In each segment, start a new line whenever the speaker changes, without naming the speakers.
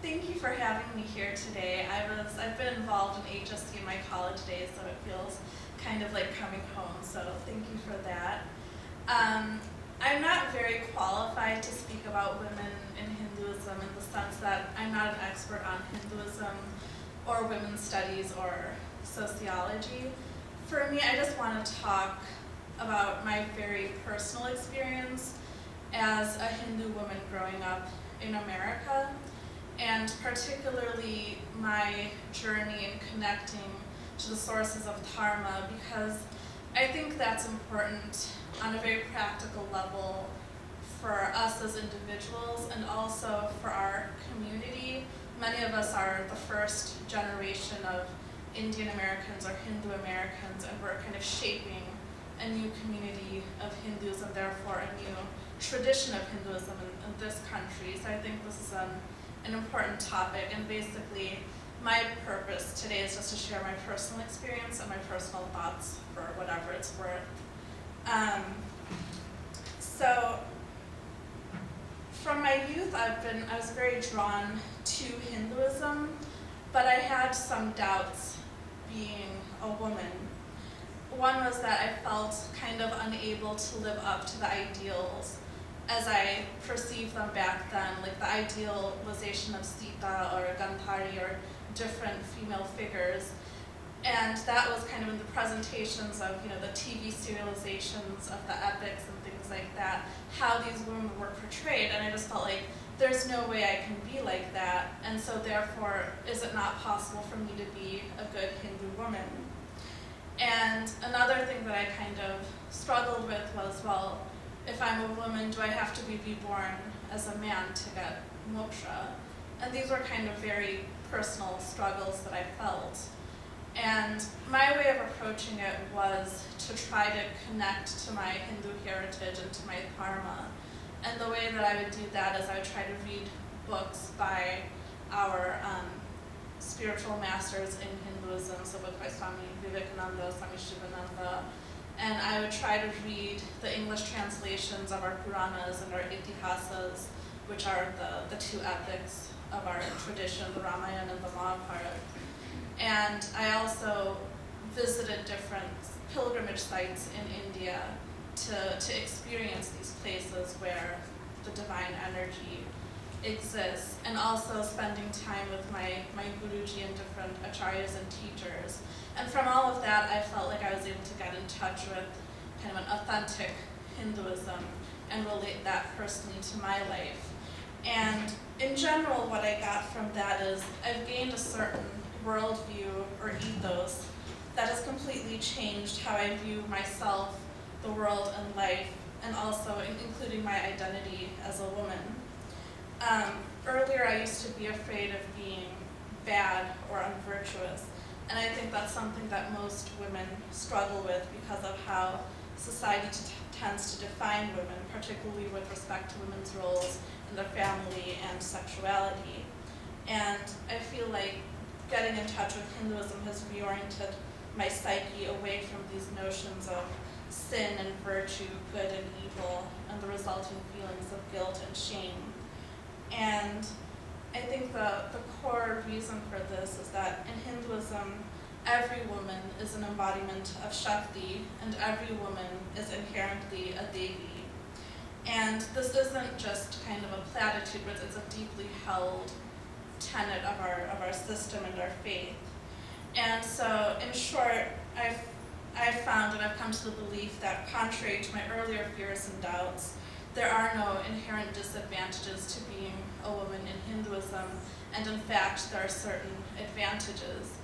Thank you for having me here today. I've been involved in HSC in my college days, so it feels kind of like coming home, so thank you for that. I'm not very qualified to speak about women in Hinduism in the sense that I'm not an expert on Hinduism or women's studies or sociology. For me, I just want to talk about my very personal experience as a Hindu woman growing up in America, and particularly my journey in connecting to the sources of dharma, because I think that's important on a very practical level for us as individuals and also for our community. Many of us are the first generation of Indian Americans or Hindu Americans, and we're kind of shaping a new community of Hindus and therefore a new tradition of Hinduism in this country. So I think this is an important topic, and basically my purpose today is just to share my personal experience and my personal thoughts for whatever it's worth. So from my youth, I was very drawn to Hinduism, but I had some doubts being a woman. One was that I felt kind of unable to live up to the ideals as I perceived them back then, like the idealization of Sita or Gandhari or different female figures. And that was kind of in the presentations of, the TV serializations of the epics and things like that, how these women were portrayed. And I just felt like there's no way I can be like that. And so therefore, is it not possible for me to be a good Hindu woman? And another thing that I kind of struggled with was, well, if I'm a woman, do I have to be reborn as a man to get moksha? And these were kind of very personal struggles that I felt. And my way of approaching it was to try to connect to my Hindu heritage and to my dharma. And the way that I would do that is I would try to read books by our spiritual masters in Hinduism, so books by Swami Vivekananda, Swami Shivananda, and I would try to read the English translations of our Puranas and our Itihasas, which are the two epics of our tradition, the Ramayana and the Mahabharata. And I also visited different pilgrimage sites in India to experience these places where the divine energy exists, and also spending time with my Guruji and different acharyas and teachers. And from all of that, I felt like I was able to get in touch with kind of an authentic Hinduism and relate that personally to my life. And in general, what I got from that is I've gained a certain worldview or ethos that has completely changed how I view myself, the world, and life, and also including my identity as a woman. Earlier, I used to be afraid of being bad or unvirtuous, and I think that's something that most women struggle with because of how society tends to define women, particularly with respect to women's roles in their family and sexuality. And I feel like getting in touch with Hinduism has reoriented my psyche away from these notions of sin and virtue, good and evil, and the resulting feelings of guilt and shame. And I think the core reason for this is that in Hinduism, every woman is an embodiment of Shakti, and every woman is inherently a Devi. And this isn't just kind of a platitude, but it's a deeply held tenet of our system and our faith. And so, in short, I've found and I've come to the belief that contrary to my earlier fears and doubts, there are no inherent disadvantages to being a woman in Hinduism, and in fact, there are certain advantages.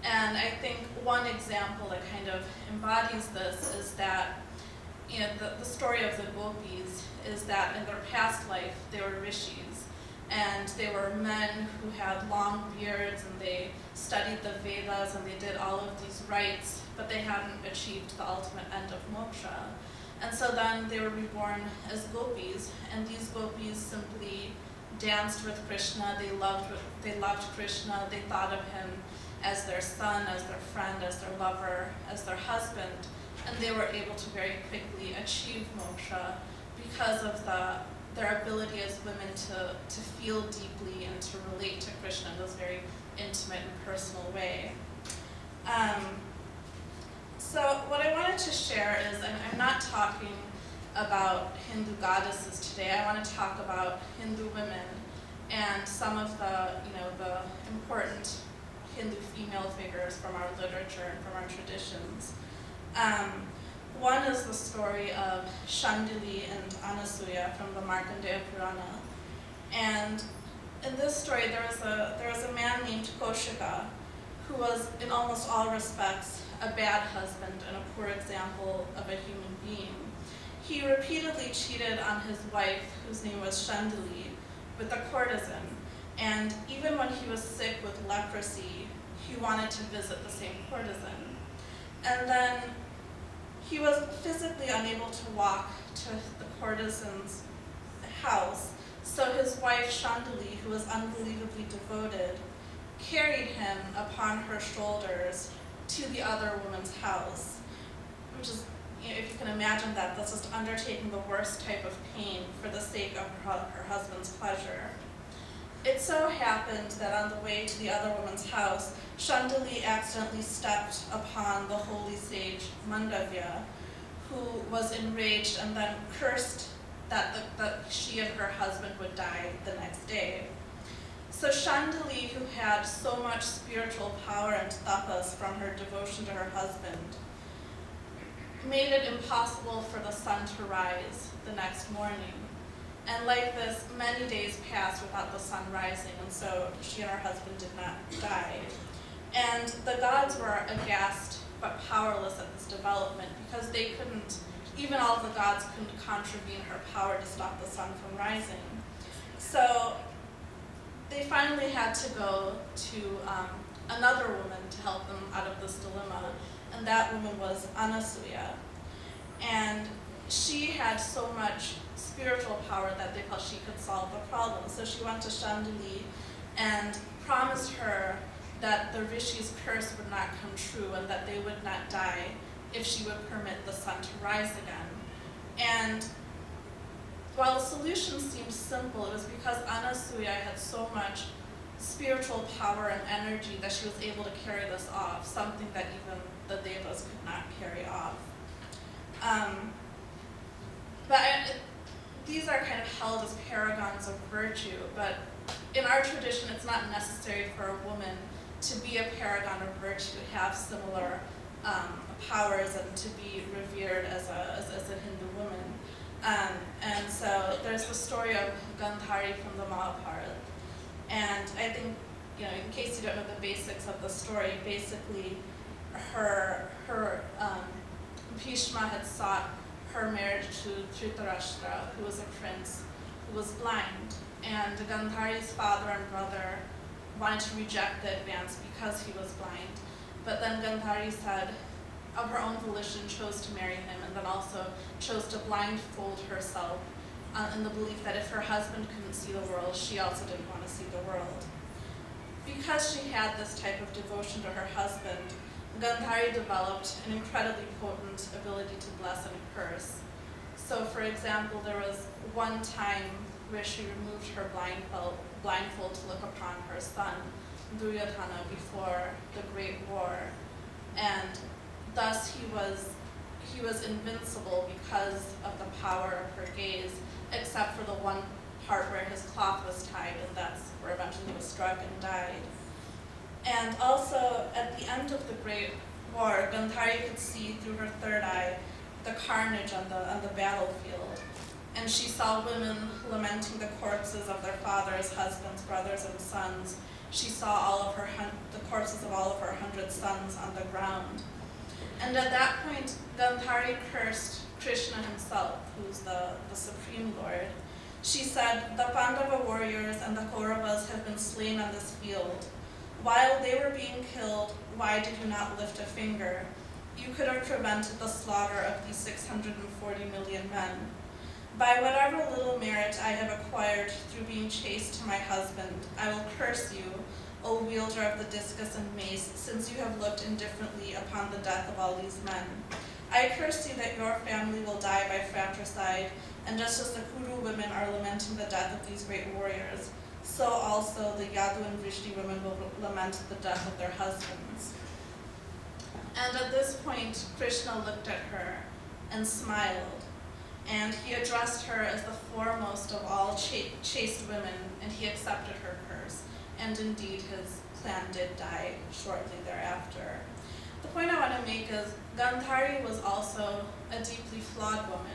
And I think one example that kind of embodies this is that, the story of the gopis is that in their past life, they were rishis, and they were men who had long beards, and they studied the Vedas, and they did all of these rites, but they hadn't achieved the ultimate end of moksha. And so then they were reborn as gopis, and these gopis simply danced with Krishna. They loved Krishna. They thought of him as their son, as their friend, as their lover, as their husband, and they were able to very quickly achieve moksha because of their ability as women to feel deeply and to relate to Krishna in this very intimate and personal way. So what I wanted to share is, I'm not talking about Hindu goddesses today. I want to talk about Hindu women and some of the important Hindu female figures from our literature and from our traditions. One is the story of Shandili and Anasuya from the Markandeya Purana. And in this story, there was a man named Koshika who was, in almost all respects, a bad husband and a poor example of a human being. He repeatedly cheated on his wife, whose name was Shandili, with a courtesan. And even when he was sick with leprosy, he wanted to visit the same courtesan. And then he was physically unable to walk to the courtesan's house, so his wife Shandili, who was unbelievably devoted, carried him upon her shoulders to the other woman's house, which is, if you can imagine that, that's just undertaking the worst type of pain for the sake of her husband's pleasure. It so happened that on the way to the other woman's house, Shandili accidentally stepped upon the holy sage Mandavya, who was enraged and then cursed that she and her husband would die the next day. So Shandili, who had so much spiritual power and tapas from her devotion to her husband, made it impossible for the sun to rise the next morning. And like this, many days passed without the sun rising, and so she and her husband did not die. And the gods were aghast but powerless at this development, because they couldn't, even all of the gods couldn't contravene her power to stop the sun from rising. So they finally had to go to another woman to help them out of this dilemma, and that woman was Anasuya. And she had so much spiritual power that they felt she could solve the problem. So she went to Shandili and promised her that the Rishi's curse would not come true and that they would not die if she would permit the sun to rise again. And while the solution seemed simple, it was because Anasuya had so much spiritual power and energy that she was able to carry this off, something that even the Devas could not carry off. These are kind of held as paragons of virtue, but in our tradition, it's not necessary for a woman to be a paragon of virtue, to have similar powers, and to be revered as a Hindu woman. And so there's the story of Gandhari from the Mahabharata. And I think, in case you don't know the basics of the story, basically her Bhishma had sought her marriage to Dhritarashtra, who was a prince who was blind. And Gandhari's father and brother wanted to reject the advance because he was blind. But then Gandhari said, of her own volition, chose to marry him, and then also chose to blindfold herself in the belief that if her husband couldn't see the world, she also didn't want to see the world. Because she had this type of devotion to her husband, Gandhari developed an incredibly potent ability to bless and curse. So, for example, there was one time where she removed her blindfold to look upon her son, Duryodhana, before the Great War. And thus he was invincible because of the power of her gaze, except for the one part where his cloth was tied, and that's where eventually he was struck and died. And also, at the end of the Great War, Gandhari could see through her third eye the carnage on the battlefield. And she saw women lamenting the corpses of their fathers, husbands, brothers, and sons. She saw the corpses of all of her 100 sons on the ground. And at that point, Gandhari cursed Krishna himself, who's the Supreme Lord. She said, "The Pandava warriors and the Kauravas have been slain on this field. While they were being killed, why did you not lift a finger? You could have prevented the slaughter of these 640 million men. By whatever little merit I have acquired through being chaste to my husband, I will curse you, O wielder of the discus and mace, since you have looked indifferently upon the death of all these men. I curse you that your family will die by fratricide, And just as the Kuru women are lamenting the death of these great warriors, so also the Yadu and Vrishni women will lament the death of their husbands. And at this point, Krishna looked at her and smiled, and he addressed her as the foremost of all chaste women, and he accepted her curse. And indeed, his clan did die shortly thereafter. The point I want to make is Gandhari was also a deeply flawed woman.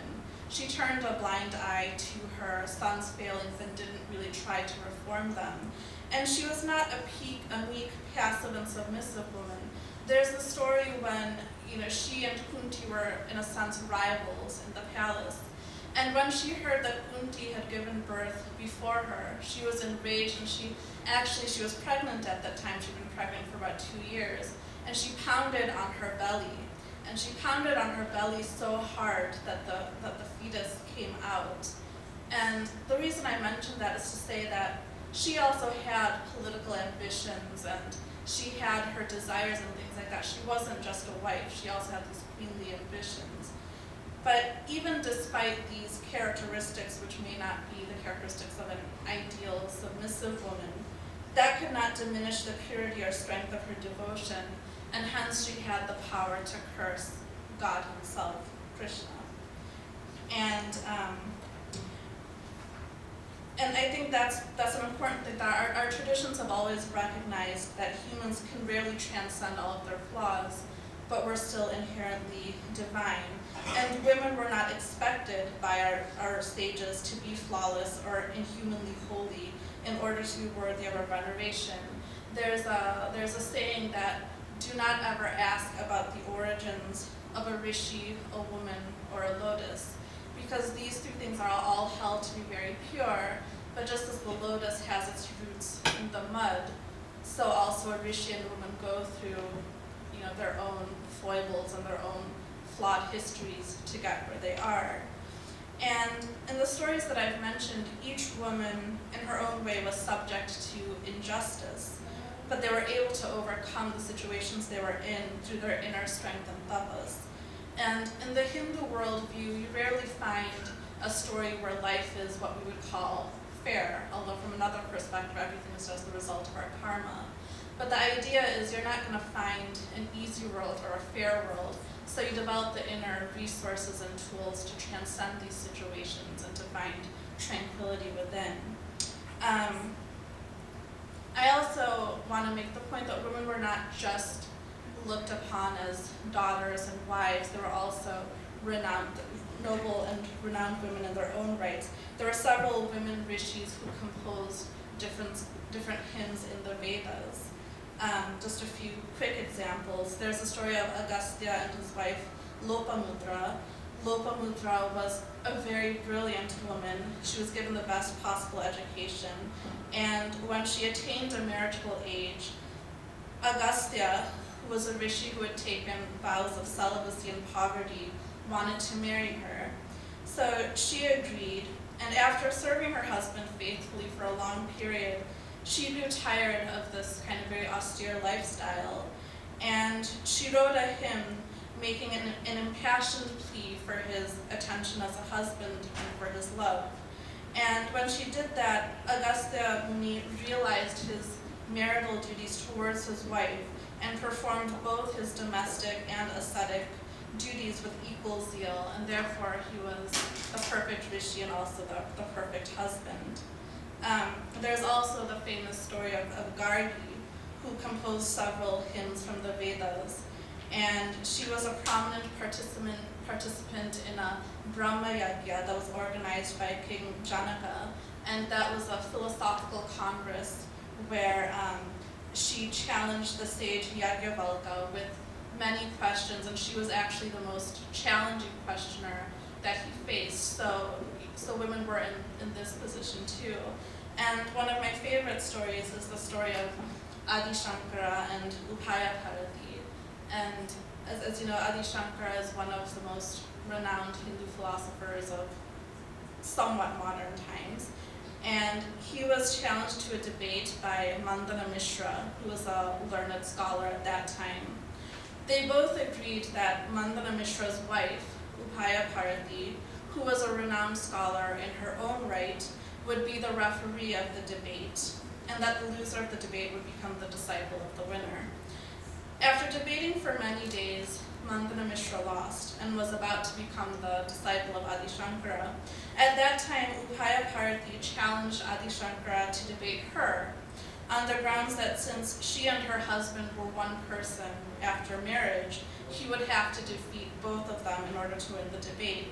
She turned a blind eye to her son's failings and didn't really try to reform them. And she was not a meek, passive, and submissive woman. There's the story when she and Kunti were, in a sense, rivals in the palace. And when she heard that Kunti had given birth before her, she was enraged, and she was pregnant at that time. She'd been pregnant for about 2 years. And she pounded on her belly. And she pounded on her belly so hard that the fetus came out. And the reason I mention that is to say that she also had political ambitions, and she had her desires and things like that. She wasn't just a wife, she also had these queenly ambitions. But even despite these characteristics, which may not be the characteristics of an ideal submissive woman, that could not diminish the purity or strength of her devotion, and hence she had the power to curse God himself, Krishna. And I think that's an important thing, that our traditions have always recognized that humans can rarely transcend all of their flaws, but we're still inherently divine. And women were not expected by our sages to be flawless or inhumanly holy in order to be worthy of our veneration. There's a saying that do not ever ask about the origins of a rishi, a woman, or a lotus, because these three things are all held to be very pure, but just as the lotus has its roots in the mud, so also a rishi and a woman go through their own foibles and their own flawed histories to get where they are. And in the stories that I've mentioned, each woman in her own way was subject to injustice, but they were able to overcome the situations they were in through their inner strength and tapas. And in the Hindu worldview, you rarely find a story where life is what we would call fair, although from another perspective, everything is just the result of our karma. But the idea is you're not going to find an easy world or a fair world, so you develop the inner resources and tools to transcend these situations and to find tranquility within. I also want to make the point that women were not just looked upon as daughters and wives. They were also noble and renowned women in their own rights. There were several women rishis who composed different hymns in the Vedas. Just a few quick examples. There's the story of Agastya and his wife Lopamudra. Lopamudra was a very brilliant woman. She was given the best possible education. And when she attained a marriageable age, Agastya, who was a rishi who had taken vows of celibacy and poverty, wanted to marry her. So she agreed, and after serving her husband faithfully for a long period, she grew tired of this kind of very austere lifestyle, and she wrote a hymn making an impassioned plea for his attention as a husband and for his love. And when she did that, Agastya Muni realized his marital duties towards his wife and performed both his domestic and ascetic duties with equal zeal, and therefore he was the perfect rishi and also the perfect husband. There's also the famous story of Gargi, who composed several hymns from the Vedas, and she was a prominent participant in a Brahma Yagya that was organized by King Janaka, and that was a philosophical congress where she challenged the sage Yajnavalkya with many questions, and she was actually the most challenging questioner that he faced. So women were in this position too. And one of my favorite stories is the story of Adi Shankara and Upaya Bharati. And as you know, Adi Shankara is one of the most renowned Hindu philosophers of somewhat modern times. And he was challenged to a debate by Mandana Mishra, who was a learned scholar at that time. They both agreed that Mandana Mishra's wife, Upaya Bharati, who was a renowned scholar in her own right, would be the referee of the debate, and that the loser of the debate would become the disciple of the winner. After debating for many days, Mandana Mishra lost and was about to become the disciple of Adi Shankara. At that time, Upaya Bharati challenged Adi Shankara to debate her on the grounds that since she and her husband were one person after marriage, he would have to defeat both of them in order to win the debate.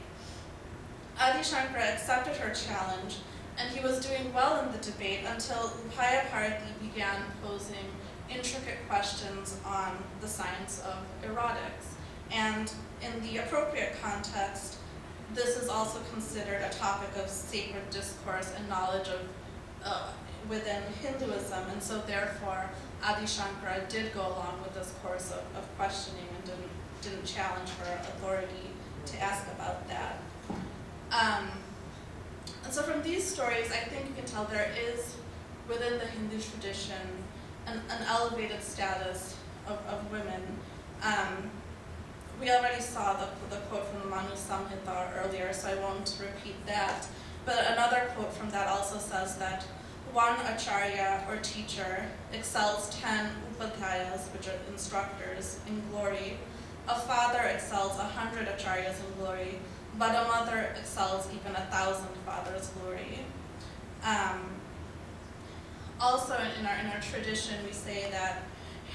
Adi Shankara accepted her challenge, and he was doing well in the debate until Upaya Bharati began posing intricate questions on the science of erotics. And in the appropriate context, this is also considered a topic of sacred discourse and knowledge of within Hinduism, and so therefore Adi Shankara did go along with this course of questioning and didn't challenge her authority to ask about that. And so from these stories, I think you can tell there is, within the Hindu tradition, an elevated status of women. We already saw the quote from the Manu Samhita earlier, so I won't repeat that. But another quote from that also says that one acharya or teacher excels 10 upadhyayas, which are instructors, in glory. A father excels 100 acharyas in glory, but a mother excels even 1,000 fathers' glory. Also in our tradition, we say that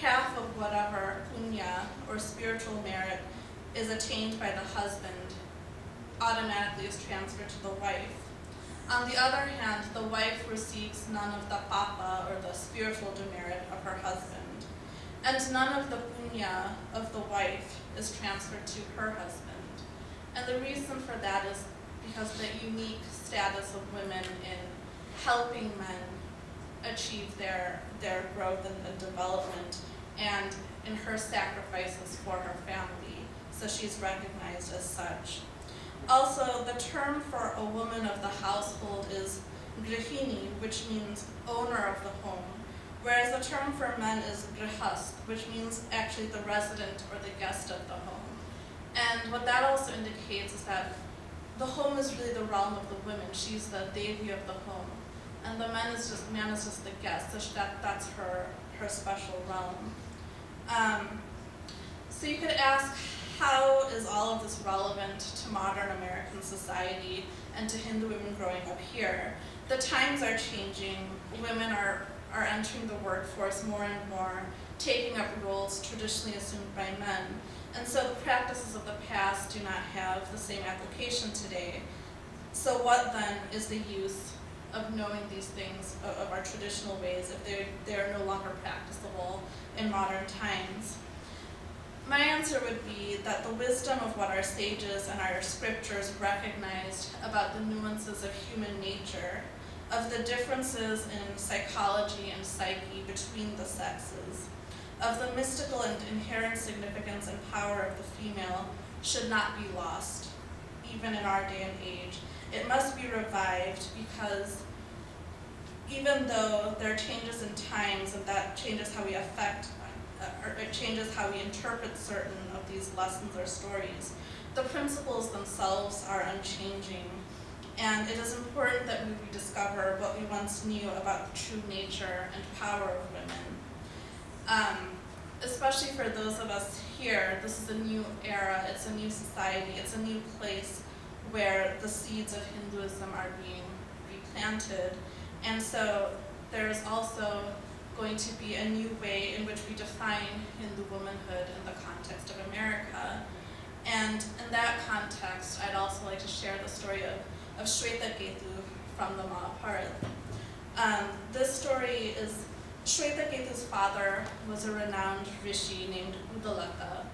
half of whatever punya or spiritual merit is attained by the husband automatically is transferred to the wife. On the other hand, the wife receives none of the papa or the spiritual demerit of her husband, and none of the punya of the wife is transferred to her husband. And the reason for that is because the unique status of women in helping men achieve their growth and development, and in her sacrifices for her family, so she's recognized as such. Also, the term for a woman of the household is grihini, which means owner of the home, whereas the term for men is grihast, which means actually the resident or the guest of the home. And what that also indicates is that the home is really the realm of the women. She's the devi of the home, and the man is just the guest. So that's her special realm. So you could ask, how is all of this relevant to modern American society and to Hindu women growing up here? The times are changing. Women are entering the workforce more and more, taking up roles traditionally assumed by men. And so the practices of the past do not have the same application today. So what then is the use of knowing these things of our traditional ways if they are no longer practicable in modern times? My answer would be that the wisdom of what our sages and our scriptures recognized about the nuances of human nature, of the differences in psychology and psyche between the sexes, of the mystical and inherent significance and power of the female should not be lost, even in our day and age. It must be revived because even though there are changes in times and that changes how we it changes how we interpret certain of these lessons or stories, the principles themselves are unchanging. And it is important that we rediscover what we once knew about the true nature and power of women. Especially for those of us here, this is a new era, it's a new society, it's a new place where the seeds of Hinduism are being replanted. And so there's also going to be a new way in which we define Hindu womanhood in the context of America. And in that context, I'd also like to share the story of Shweta-Ketu from the Mahabharata. This story is, Shweta-Ketu's father was a renowned rishi named Udalaka,